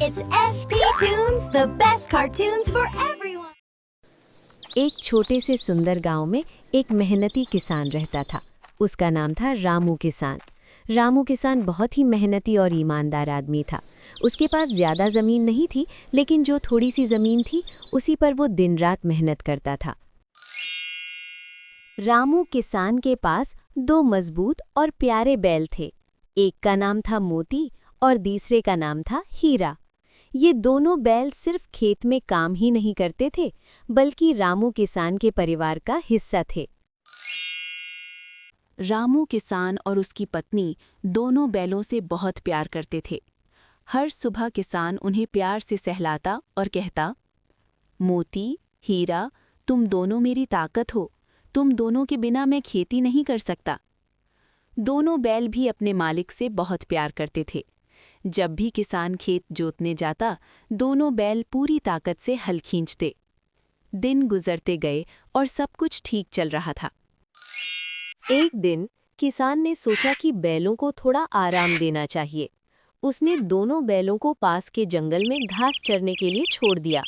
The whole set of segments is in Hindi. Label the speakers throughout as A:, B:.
A: It's SP Tunes, the best cartoons for everyone.
B: एक छोटे से सुंदर गांव में एक मेहनती किसान रहता था। उसका नाम था रामू किसान। रामू किसान बहुत ही मेहनती और ईमानदार आदमी था। उसके पास ज़्यादा ज़मीन नहीं थी, लेकिन जो थोड़ी सी ज़मीन थी उसी पर वो दिन रात मेहनत करता था। रामू किसान के पास दो मजबूत और प्यारे बैल थे। एक का नाम था मोती और दूसरे का नाम था हीरा। ये दोनों बैल सिर्फ खेत में काम ही नहीं करते थे, बल्कि रामू किसान के परिवार का हिस्सा थे। रामू किसान और उसकी पत्नी दोनों बैलों से बहुत प्यार करते थे। हर सुबह किसान उन्हें प्यार से सहलाता और कहता, मोती, हीरा, तुम दोनों मेरी ताकत हो। तुम दोनों के बिना मैं खेती नहीं कर सकता। दोनों बैल भी अपने मालिक से बहुत प्यार करते थे। जब भी किसान खेत जोतने जाता, दोनों बैल पूरी ताकत से हल खींचते। दिन गुजरते गए और सब कुछ ठीक चल रहा था। एक दिन किसान ने सोचा कि बैलों को थोड़ा आराम देना चाहिए। उसने दोनों बैलों को पास के जंगल में घास चरने के लिए छोड़ दिया।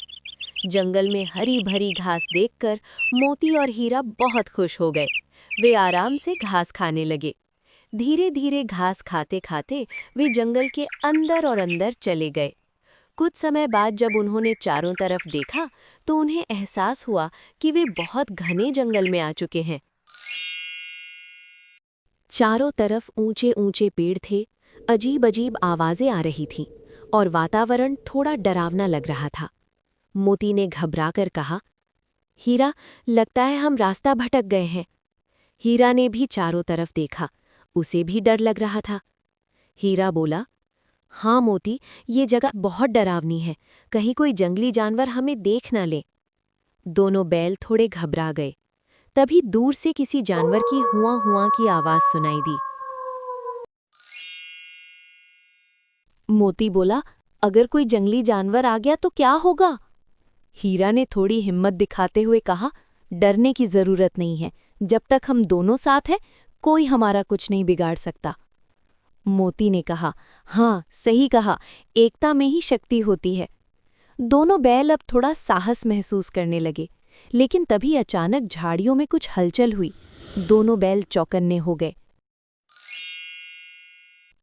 B: जंगल में हरी भरी घास देखकर मोती और हीरा बहुत खुश हो गए। वे आराम से घास खाने लगे। धीरे धीरे घास खाते खाते वे जंगल के अंदर और अंदर चले गए। कुछ समय बाद जब उन्होंने चारों तरफ देखा तो उन्हें एहसास हुआ कि वे बहुत घने जंगल में आ चुके हैं। चारों तरफ ऊंचे ऊंचे पेड़ थे, अजीब अजीब आवाजें आ रही थीं और वातावरण थोड़ा डरावना लग रहा था। मोती ने घबराकर कहा, हीरा, लगता है हम रास्ता भटक गए हैं। हीरा ने भी चारों तरफ देखा, उसे भी डर लग रहा था। हीरा बोला, हाँ मोती, ये जगह बहुत डरावनी है, कहीं कोई जंगली जानवर हमें देख न ले। दोनों बैल थोड़े घबरा गए। तभी दूर से किसी जानवर की हुआ हुआ की आवाज सुनाई दी। मोती बोला, अगर कोई जंगली जानवर आ गया तो क्या होगा? हीरा ने थोड़ी हिम्मत दिखाते हुए कहा, डरने की जरूरत नहीं है, जब तक हम दोनों साथ हैं कोई हमारा कुछ नहीं बिगाड़ सकता। मोती ने कहा, हाँ सही कहा, एकता में ही शक्ति होती है। दोनों बैल अब थोड़ा साहस महसूस करने लगे, लेकिन तभी अचानक झाड़ियों में कुछ हलचल हुई। दोनों बैल चौकन्ने हो गए।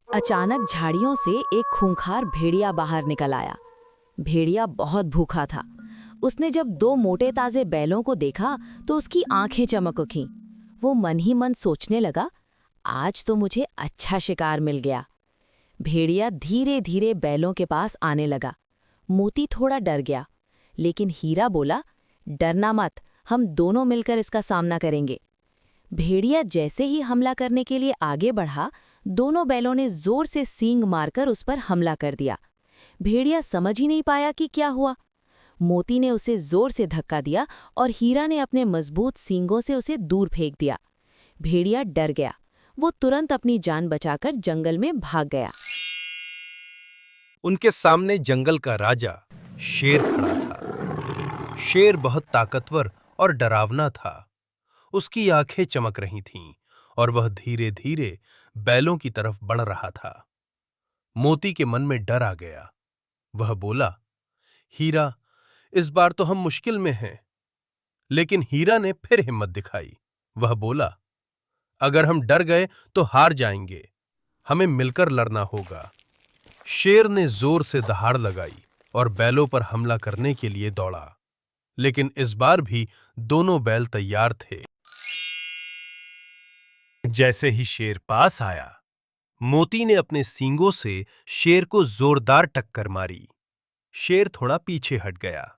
B: अचानक झाड़ियों से एक खूंखार भेड़िया बाहर निकल आया। भेड़िया बहुत भूखा था। उसने जब दो मोटे ताजे बैलों को देखा तो उसकी आंखें चमक उठीं। वो मन ही मन सोचने लगा, आज तो मुझे अच्छा शिकार मिल गया। भेड़िया धीरे धीरे बैलों के पास आने लगा। मोती थोड़ा डर गया, लेकिन हीरा बोला, डरना मत, हम दोनों मिलकर इसका सामना करेंगे। भेड़िया जैसे ही हमला करने के लिए आगे बढ़ा, दोनों बैलों ने जोर से सींग मारकर उस पर हमला कर दिया। भेड़िया समझ ही नहीं पाया कि क्या हुआ। मोती ने उसे जोर से धक्का दिया और हीरा ने अपने मजबूत सींगों से उसे दूर फेंक दिया। भेड़िया डर गया। वो तुरंत अपनी जान बचाकर जंगल में भाग गया।
C: उनके सामने जंगल का राजा शेर खड़ा था। शेर बहुत ताकतवर और डरावना था। उसकी आंखें चमक रही थीं और वह धीरे धीरे बैलों की तरफ बढ़ रहा था। मोती के मन में डर आ गया। वह बोला, हीरा, इस बार तो हम मुश्किल में हैं। लेकिन हीरा ने फिर हिम्मत दिखाई। वह बोला, अगर हम डर गए तो हार जाएंगे, हमें मिलकर लड़ना होगा। शेर ने जोर से दहाड़ लगाई और बैलों पर हमला करने के लिए दौड़ा, लेकिन इस बार भी दोनों बैल तैयार थे। जैसे ही शेर पास आया, मोती ने अपने सींगों से शेर को जोरदार टक्कर मारी। शेर थोड़ा पीछे हट गया।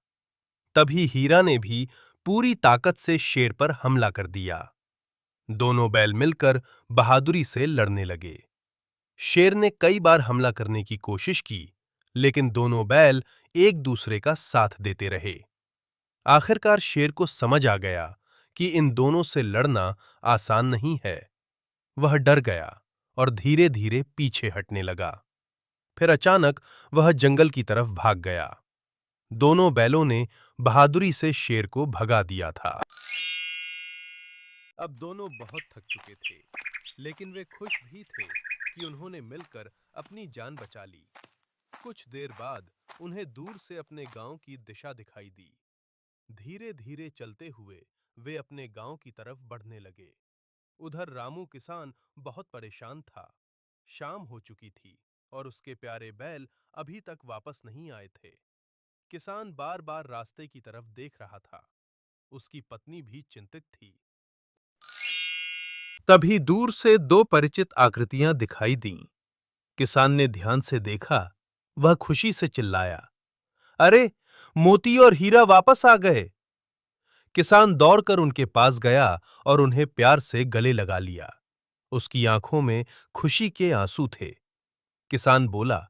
C: तभी हीरा ने भी पूरी ताकत से शेर पर हमला कर दिया। दोनों बैल मिलकर बहादुरी से लड़ने लगे। शेर ने कई बार हमला करने की कोशिश की, लेकिन दोनों बैल एक दूसरे का साथ देते रहे। आखिरकार शेर को समझ आ गया कि इन दोनों से लड़ना आसान नहीं है। वह डर गया और धीरे धीरे पीछे हटने लगा। फिर अचानक वह जंगल की तरफ भाग गया। दोनों बैलों ने बहादुरी से शेर को भगा दिया था। अब दोनों बहुत थक चुके थे, लेकिन वे खुश भी थे कि उन्होंने मिलकर अपनी जान बचा ली। कुछ देर बाद उन्हें दूर से अपने गांव की दिशा दिखाई दी। धीरे धीरे चलते हुए वे अपने गांव की तरफ बढ़ने लगे। उधर रामू किसान बहुत परेशान था। शाम हो चुकी थी और उसके प्यारे बैल अभी तक वापस नहीं आए थे। किसान बार-बार रास्ते की तरफ देख रहा था। उसकी पत्नी भी चिंतित थी। तभी दूर से दो परिचित आकृतियां दिखाई दीं। किसान ने ध्यान से देखा। वह खुशी से चिल्लाया, अरे, मोती और हीरा वापस आ गए। किसान दौड़कर उनके पास गया और उन्हें प्यार से गले लगा लिया। उसकी आंखों में खुशी के आंसू थे। किसान बोला,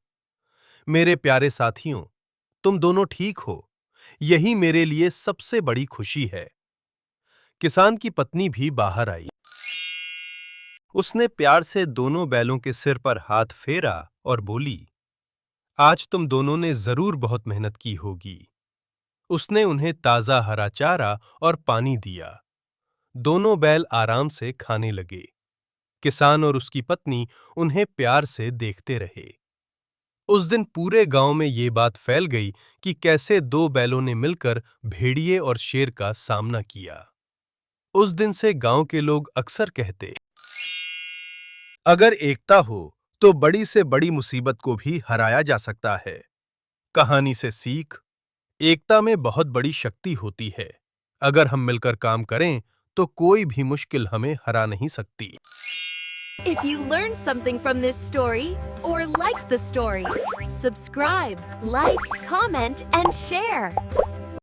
C: मेरे प्यारे साथियों, तुम दोनों ठीक हो। यही मेरे लिए सबसे बड़ी खुशी है। किसान की पत्नी भी बाहर आई। उसने प्यार से दोनों बैलों के सिर पर हाथ फेरा और बोली, आज तुम दोनों ने जरूर बहुत मेहनत की होगी। उसने उन्हें ताजा हरा चारा और पानी दिया। दोनों बैल आराम से खाने लगे। किसान और उसकी पत्नी उन्हें प्यार से देखते रहे। उस दिन पूरे गांव में ये बात फैल गई कि कैसे दो बैलों ने मिलकर भेड़िए और शेर का सामना किया। उस दिन से गांव के लोग अक्सर कहते, अगर एकता हो तो बड़ी से बड़ी मुसीबत को भी हराया जा सकता है। कहानी से सीख, एकता में बहुत बड़ी शक्ति होती है। अगर हम मिलकर काम करें तो कोई भी मुश्किल हमें हरा नहीं सकती।
A: If you learned something from this story or liked the story, subscribe, like, comment, and share.